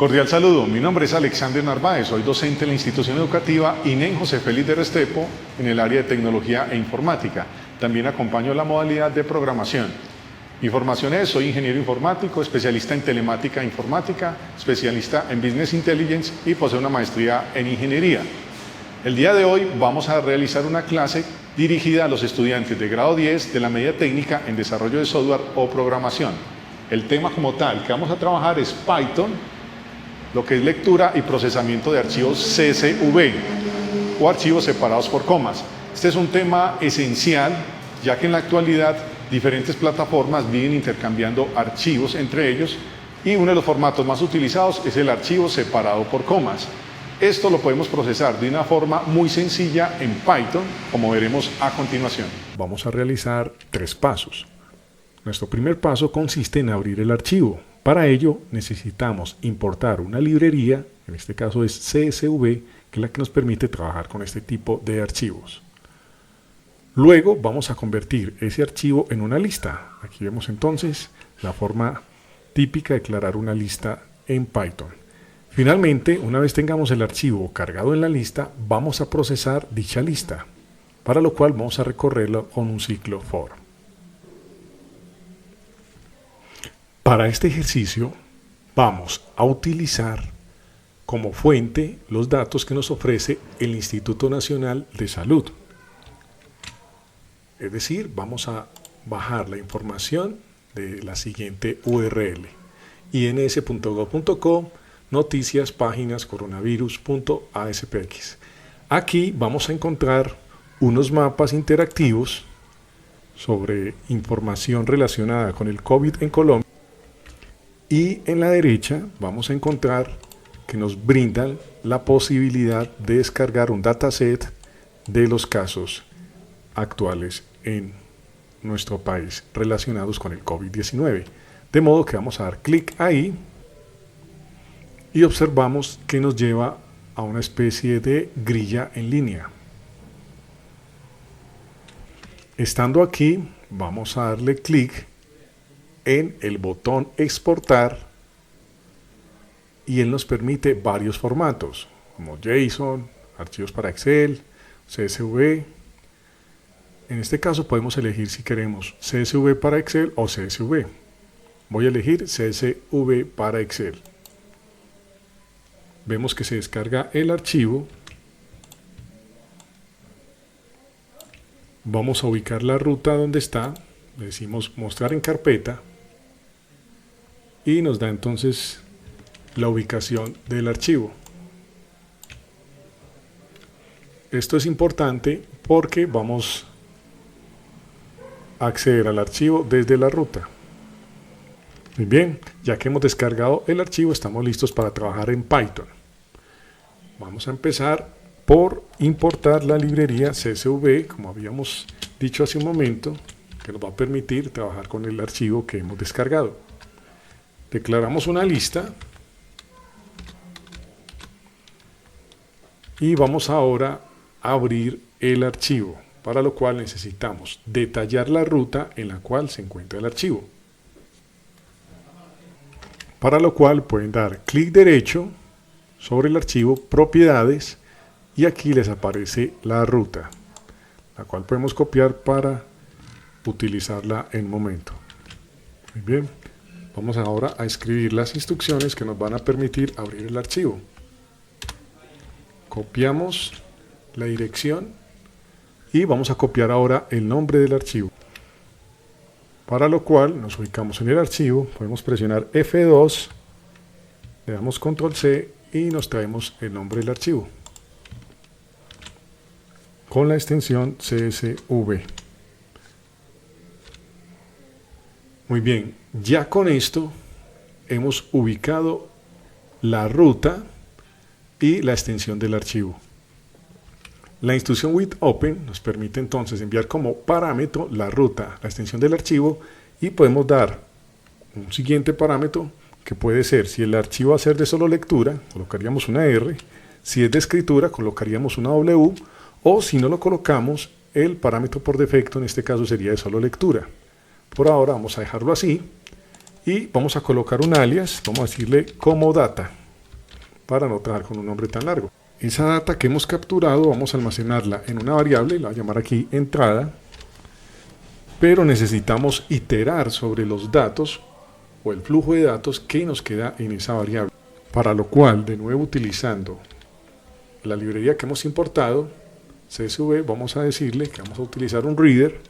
Cordial saludo, mi nombre es Alexander Narváez, soy docente en la institución educativa INEN José Félix de Restrepo en el área de tecnología e informática. También acompaño la modalidad de programación. Mi formación es, soy ingeniero informático, especialista en telemática e informática, especialista en Business Intelligence y poseo una maestría en ingeniería. El día de hoy vamos a realizar una clase dirigida a los estudiantes de grado 10 de la media técnica en desarrollo de software o programación. El tema como tal que vamos a trabajar es Python, lo que es lectura y procesamiento de archivos CSV o archivos separados por comas. Este es un tema esencial, ya que en la actualidad diferentes plataformas vienen intercambiando archivos entre ellos y uno de los formatos más utilizados es el archivo separado por comas. Esto lo podemos procesar de una forma muy sencilla en Python, como veremos a continuación. Vamos a realizar 3 pasos. Nuestro primer paso consiste en abrir el archivo. Para ello necesitamos importar una librería, en este caso es CSV, que es la que nos permite trabajar con este tipo de archivos. Luego vamos a convertir ese archivo en una lista. Aquí vemos entonces la forma típica de declarar una lista en Python. Finalmente, una vez tengamos el archivo cargado en la lista, vamos a procesar dicha lista, para lo cual vamos a recorrerlo con un ciclo for. Para este ejercicio vamos a utilizar como fuente los datos que nos ofrece el Instituto Nacional de Salud. Es decir, vamos a bajar la información de la siguiente URL: ins.gov.co, noticias, páginas, coronavirus.aspx. Aquí vamos a encontrar unos mapas interactivos sobre información relacionada con el COVID en Colombia. Y en la derecha vamos a encontrar que nos brindan la posibilidad de descargar un dataset de los casos actuales en nuestro país relacionados con el COVID-19. De modo que vamos a dar clic ahí y observamos que nos lleva a una especie de grilla en línea. Estando aquí, vamos a darle clic en el botón exportar y él nos permite varios formatos como JSON, archivos para Excel, CSV. En este caso podemos elegir si queremos CSV para Excel o CSV. Voy a elegir CSV para Excel. Vemos que se descarga el archivo. Vamos a ubicar la ruta donde está. Le decimos mostrar en carpeta. Y nos da entonces la ubicación del archivo. Esto es importante porque vamos a acceder al archivo desde la ruta. Muy bien, ya que hemos descargado el archivo, estamos listos para trabajar en Python. Vamos a empezar por importar la librería CSV, como habíamos dicho hace un momento, que nos va a permitir trabajar con el archivo que hemos descargado. Declaramos una lista y vamos ahora a abrir el archivo, para lo cual necesitamos detallar la ruta en la cual se encuentra el archivo. Para lo cual pueden dar clic derecho sobre el archivo, propiedades, y aquí les aparece la ruta, la cual podemos copiar para utilizarla en un momento. Muy bien. Vamos ahora a escribir las instrucciones que nos van a permitir abrir el archivo. Copiamos la dirección y vamos a copiar ahora el nombre del archivo. Para lo cual nos ubicamos en el archivo, podemos presionar F2, le damos Control C y nos traemos el nombre del archivo con la extensión CSV. Muy bien, ya con esto hemos ubicado la ruta y la extensión del archivo. La instrucción with open nos permite entonces enviar como parámetro la ruta, la extensión del archivo, y podemos dar un siguiente parámetro que puede ser, si el archivo va a ser de solo lectura, colocaríamos una R, si es de escritura, colocaríamos una W, o si no lo colocamos, el parámetro por defecto en este caso sería de solo lectura. Por ahora vamos a dejarlo así y vamos a colocar un alias, vamos a decirle como data. para no trabajar con un nombre tan largo. Esa data que hemos capturado vamos a almacenarla en una variable, la voy a llamar aquí entrada, pero necesitamos iterar sobre los datos o el flujo de datos que nos queda en esa variable. Para lo cual, de nuevo utilizando la librería que hemos importado, CSV, vamos a decirle que vamos a utilizar un reader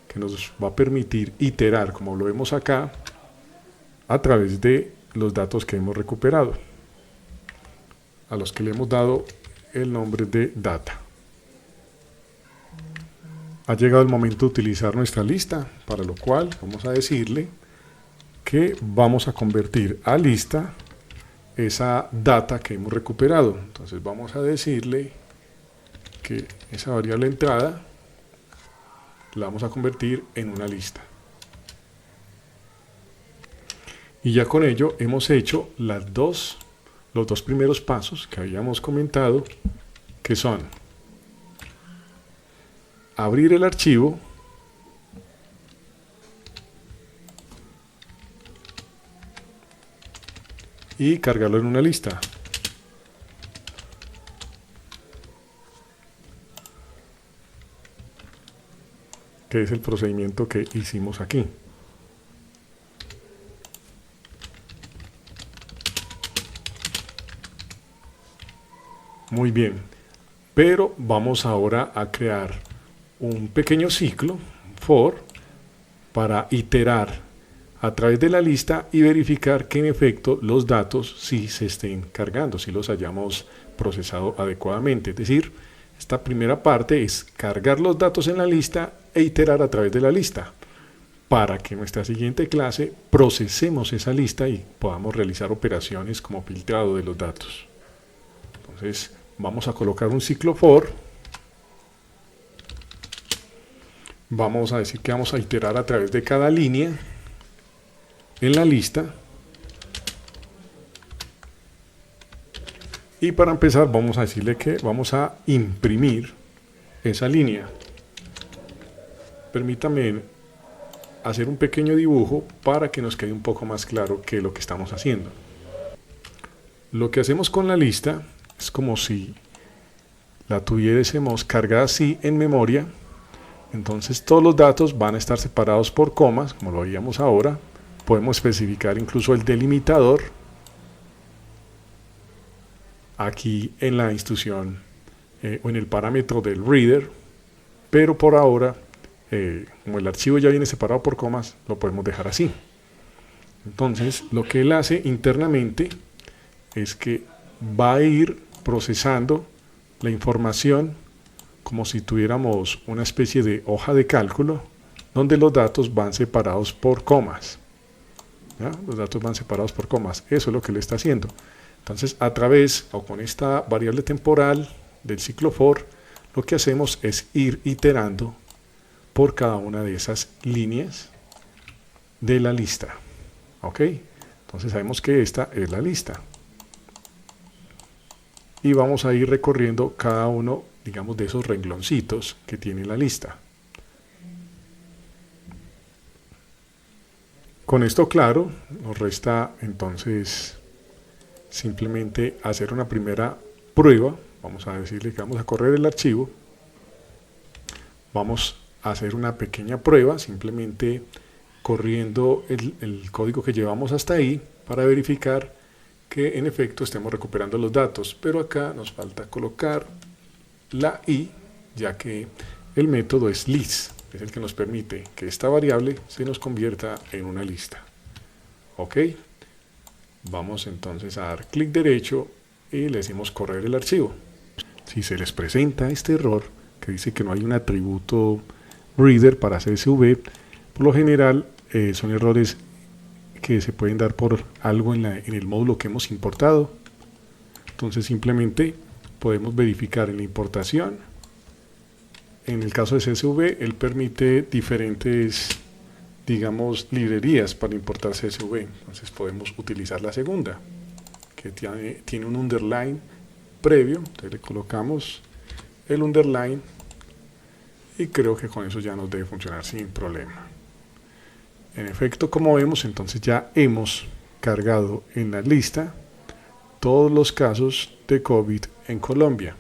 que nos va a permitir iterar, como lo vemos acá, a través de los datos que hemos recuperado, a los que le hemos dado el nombre de data. Ha llegado el momento de utilizar nuestra lista, para lo cual vamos a decirle que vamos a convertir a lista esa data que hemos recuperado. Entonces vamos a decirle que esa variable entrada la vamos a convertir en una lista. Y ya con ello hemos hecho los dos primeros pasos que habíamos comentado, que son abrir el archivo y cargarlo en una lista. Que es el procedimiento que hicimos aquí. Muy bien, pero vamos ahora a crear un pequeño ciclo for para iterar a través de la lista y verificar que en efecto los datos sí se estén cargando, si los hayamos procesado adecuadamente. Es decir, esta primera parte es cargar los datos en la lista e iterar a través de la lista para que en nuestra siguiente clase procesemos esa lista y podamos realizar operaciones como filtrado de los datos. Entonces vamos a colocar un ciclo for. Vamos a decir que vamos a iterar a través de cada línea en la lista. Y para empezar vamos a decirle que vamos a imprimir esa línea. Permítame hacer un pequeño dibujo para que nos quede un poco más claro qué es lo que estamos haciendo. Lo que hacemos con la lista es como si la tuviésemos cargada así en memoria. Entonces todos los datos van a estar separados por comas, como lo veíamos ahora. Podemos especificar incluso el delimitador aquí en la instrucción o en el parámetro del reader, pero por ahora, como el archivo ya viene separado por comas, lo podemos dejar así. Entonces, lo que él hace internamente es que va a ir procesando la información como si tuviéramos una especie de hoja de cálculo donde los datos van separados por comas. ¿Ya? Los datos van separados por comas. Eso es lo que le está haciendo. Entonces, a través o con esta variable temporal del ciclo for, lo que hacemos es ir iterando por cada una de esas líneas de la lista. ¿Ok? Entonces sabemos que esta es la lista. Y vamos a ir recorriendo cada uno, digamos, de esos rengloncitos que tiene la lista. Con esto claro, nos resta entonces simplemente hacer una primera prueba. Vamos a decirle que vamos a correr el archivo. Vamos a hacer una pequeña prueba, simplemente corriendo el código que llevamos hasta ahí para verificar que en efecto estemos recuperando los datos. Pero acá nos falta colocar la i, ya que el método es list, es el que nos permite que esta variable se nos convierta en una lista. Ok, vamos entonces a dar clic derecho y le decimos correr el archivo. Si se les presenta este error que dice que no hay un atributo reader para CSV, por lo general son errores que se pueden dar por algo en el módulo que hemos importado. Entonces simplemente podemos verificar en la importación. En el caso de CSV, él permite diferentes, digamos, librerías para importar CSV. Entonces podemos utilizar la segunda, que tiene un underline previo. Entonces le colocamos el underline y creo que con eso ya nos debe funcionar sin problema. En efecto, como vemos, entonces ya hemos cargado en la lista todos los casos de COVID en Colombia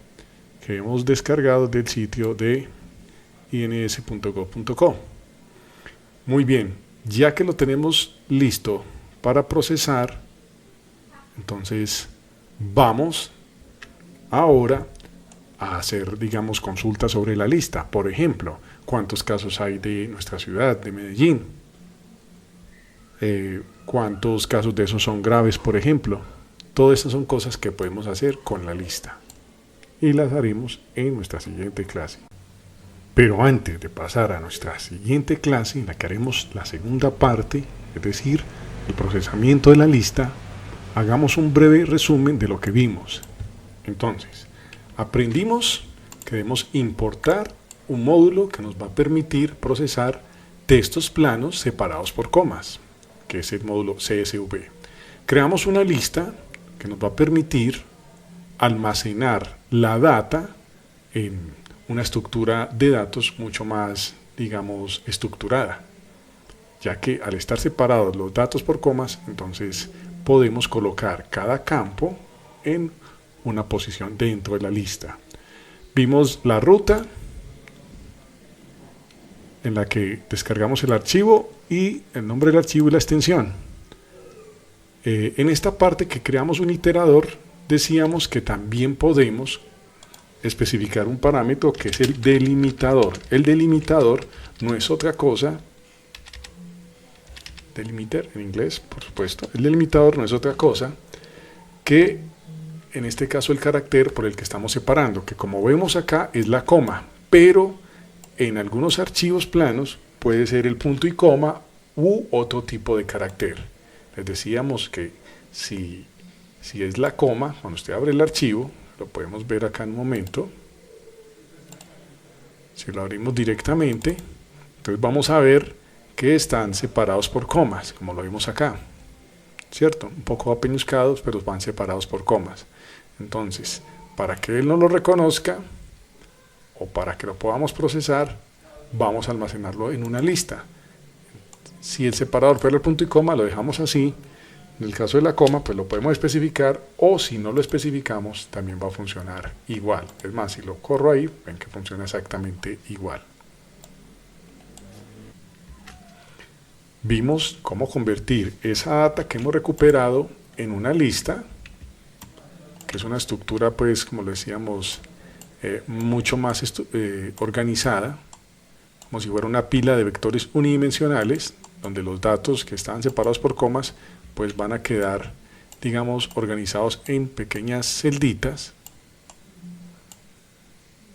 que hemos descargado del sitio de ins.gov.co. Muy bien, ya que lo tenemos listo para procesar, entonces vamos ahora a hacer, digamos, consultas sobre la lista. Por ejemplo, ¿cuántos casos hay de nuestra ciudad, de Medellín? ¿Cuántos casos de esos son graves, por ejemplo? Todas esas son cosas que podemos hacer con la lista y las haremos en nuestra siguiente clase. Pero antes de pasar a nuestra siguiente clase, en la que haremos la segunda parte, es decir, el procesamiento de la lista, hagamos un breve resumen de lo que vimos. Entonces, aprendimos que debemos importar un módulo que nos va a permitir procesar textos planos separados por comas, que es el módulo CSV. Creamos una lista que nos va a permitir almacenar la data en una estructura de datos mucho más, digamos, estructurada, ya que al estar separados los datos por comas, entonces podemos colocar cada campo en una posición dentro de la lista. Vimos la ruta en la que descargamos el archivo y el nombre del archivo y la extensión. En esta parte que creamos un iterador, decíamos que también podemos especificar un parámetro que es el delimitador. El delimitador no es otra cosa, delimiter en inglés, por supuesto, el delimitador no es otra cosa que, en este caso, el carácter por el que estamos separando, que como vemos acá es la coma, pero en algunos archivos planos puede ser el punto y coma u otro tipo de carácter. Les decíamos que si es la coma, cuando usted abre el archivo, lo podemos ver acá en un momento, si lo abrimos directamente, entonces vamos a ver que están separados por comas, como lo vimos acá, ¿cierto? Un poco apeñuscados, pero van separados por comas. Entonces, para que él no lo reconozca, o para que lo podamos procesar, vamos a almacenarlo en una lista. Si el separador fuera el punto y coma, lo dejamos así. En el caso de la coma, pues lo podemos especificar, o si no lo especificamos, también va a funcionar igual. Es más, si lo corro ahí, ven que funciona exactamente igual. Vimos cómo convertir esa data que hemos recuperado en una lista, que es una estructura, pues, como lo decíamos, mucho más organizada, como si fuera una pila de vectores unidimensionales, donde los datos que estaban separados por comas, pues van a quedar, digamos, organizados en pequeñas celditas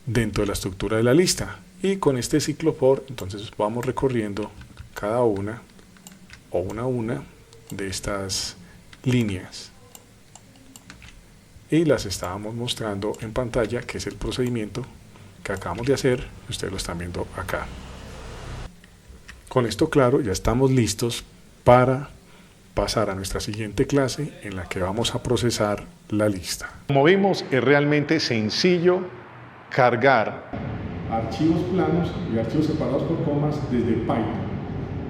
dentro de la estructura de la lista. Y con este ciclo for, entonces vamos recorriendo cada una o una de estas líneas. Y las estábamos mostrando en pantalla, que es el procedimiento que acabamos de hacer, ustedes lo están viendo acá. Con esto claro, ya estamos listos para pasar a nuestra siguiente clase, en la que vamos a procesar la lista. Como vimos, es realmente sencillo cargar Archivos planos y archivos separados por comas desde Python.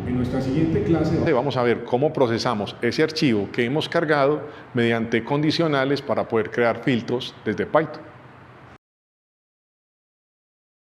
En nuestra siguiente clase Vamos a ver cómo procesamos ese archivo que hemos cargado mediante condicionales para poder crear filtros desde Python.